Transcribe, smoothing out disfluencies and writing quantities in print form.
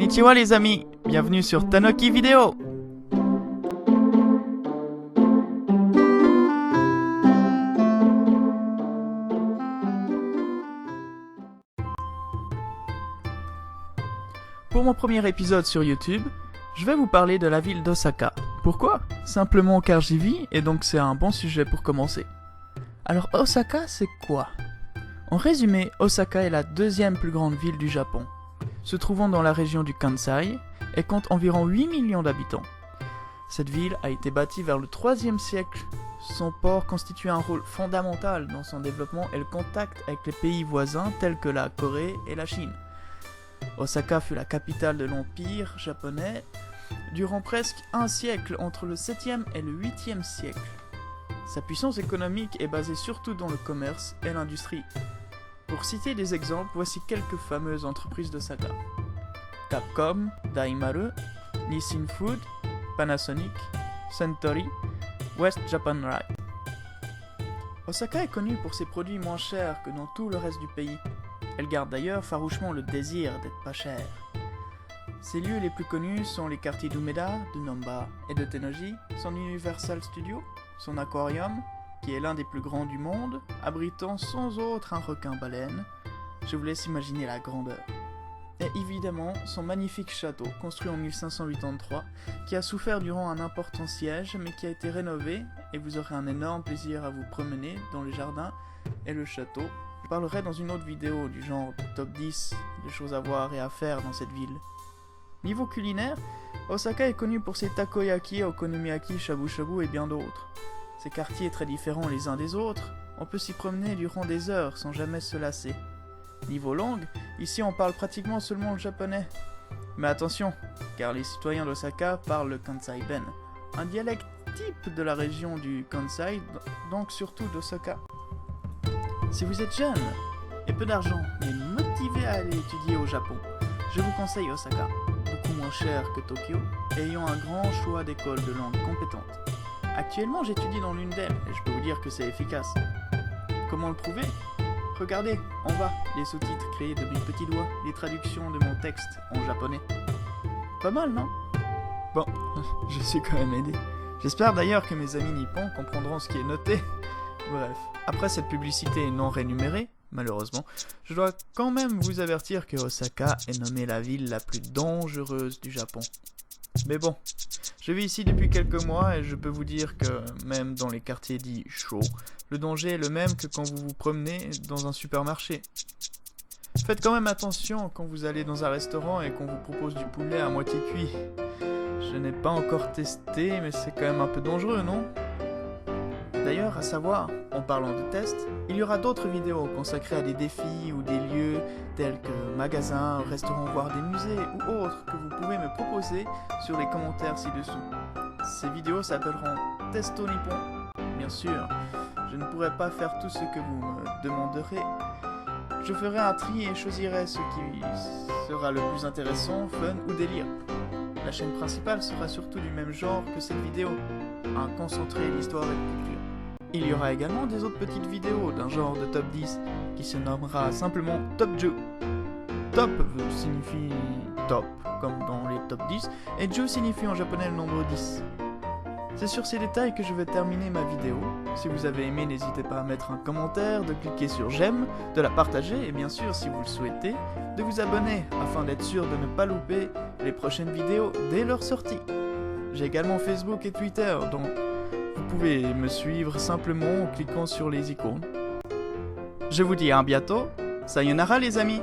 Konnichiwa les amis, bienvenue sur Tanoki Vidéo. Pour mon premier épisode sur YouTube, je vais vous parler de la ville d'Osaka. Pourquoi? Simplement car j'y vis et donc c'est un bon sujet pour commencer. Alors Osaka, c'est quoi? En résumé, Osaka est la deuxième plus grande ville du Japon, se trouvant dans la région du Kansai et compte environ 8 millions d'habitants. Cette ville a été bâtie vers le 3e siècle. Son port constitue un rôle fondamental dans son développement et le contact avec les pays voisins tels que la Corée et la Chine. Osaka fut la capitale de l'Empire japonais durant presque un siècle, entre le 7e et le 8e siècle. Sa puissance économique est basée surtout dans le commerce et l'industrie. Pour citer des exemples, voici quelques fameuses entreprises d'Osaka. Capcom, Daimaru, Nissin Food, Panasonic, Suntory, West Japan Rail. Osaka est connue pour ses produits moins chers que dans tout le reste du pays. Elle garde d'ailleurs farouchement le désir d'être pas chère. Ses lieux les plus connus sont les quartiers d'Umeda, de Namba et de Tennoji, son Universal Studio, son aquarium, qui est l'un des plus grands du monde, abritant sans autre un requin-baleine. Je vous laisse imaginer la grandeur. Et évidemment, son magnifique château, construit en 1583, qui a souffert durant un important siège, mais qui a été rénové, et vous aurez un énorme plaisir à vous promener dans les jardins et le château. Je parlerai dans une autre vidéo du genre de top 10 de choses à voir et à faire dans cette ville. Niveau culinaire, Osaka est connu pour ses takoyaki, okonomiyaki, shabu-shabu et bien d'autres. Ces quartiers très différents les uns des autres, on peut s'y promener durant des heures sans jamais se lasser. Niveau langue, ici on parle pratiquement seulement le japonais. Mais attention, car les citoyens d'Osaka parlent le Kansai Ben, un dialecte type de la région du Kansai, donc surtout d'Osaka. Si vous êtes jeune et peu d'argent, mais motivé à aller étudier au Japon, je vous conseille Osaka, beaucoup moins cher que Tokyo, et ayant un grand choix d'écoles de langue compétentes. Actuellement, j'étudie dans l'une d'elles, et je peux vous dire que c'est efficace. Comment le prouver? Regardez, en bas, les sous-titres créés de mes petits doigts, les traductions de mon texte en japonais. Pas mal, non? Bon, je suis quand même aidé. J'espère d'ailleurs que mes amis nippons comprendront ce qui est noté. Bref, après cette publicité non rémunérée, malheureusement, je dois quand même vous avertir que Osaka est nommée la ville la plus dangereuse du Japon. Mais bon, je vis ici depuis quelques mois et je peux vous dire que, même dans les quartiers dits chauds, le danger est le même que quand vous vous promenez dans un supermarché. Faites quand même attention quand vous allez dans un restaurant et qu'on vous propose du poulet à moitié cuit. Je n'ai pas encore testé, mais c'est quand même un peu dangereux, non ? D'ailleurs, à savoir, en parlant de tests, il y aura d'autres vidéos consacrées à des défis ou des lieux tels que magasins, restaurants, voire des musées ou autres que vous pouvez me proposer sur les commentaires ci-dessous. Ces vidéos s'appelleront Testo Nippon. Bien sûr, je ne pourrai pas faire tout ce que vous me demanderez. Je ferai un tri et choisirai ce qui sera le plus intéressant, fun ou délire. La chaîne principale sera surtout du même genre que cette vidéo, un concentré d'histoire et de culture. Il y aura également des autres petites vidéos d'un genre de top 10 qui se nommera simplement Top 10. Top signifie top, comme dans les top 10, et 10 signifie en japonais le nombre 10. C'est sur ces détails que je vais terminer ma vidéo. Si vous avez aimé, n'hésitez pas à mettre un commentaire, de cliquer sur j'aime, de la partager et bien sûr, si vous le souhaitez, de vous abonner afin d'être sûr de ne pas louper les prochaines vidéos dès leur sortie. J'ai également Facebook et Twitter, donc vous pouvez me suivre simplement en cliquant sur les icônes. Je vous dis à bientôt, sayonara les amis!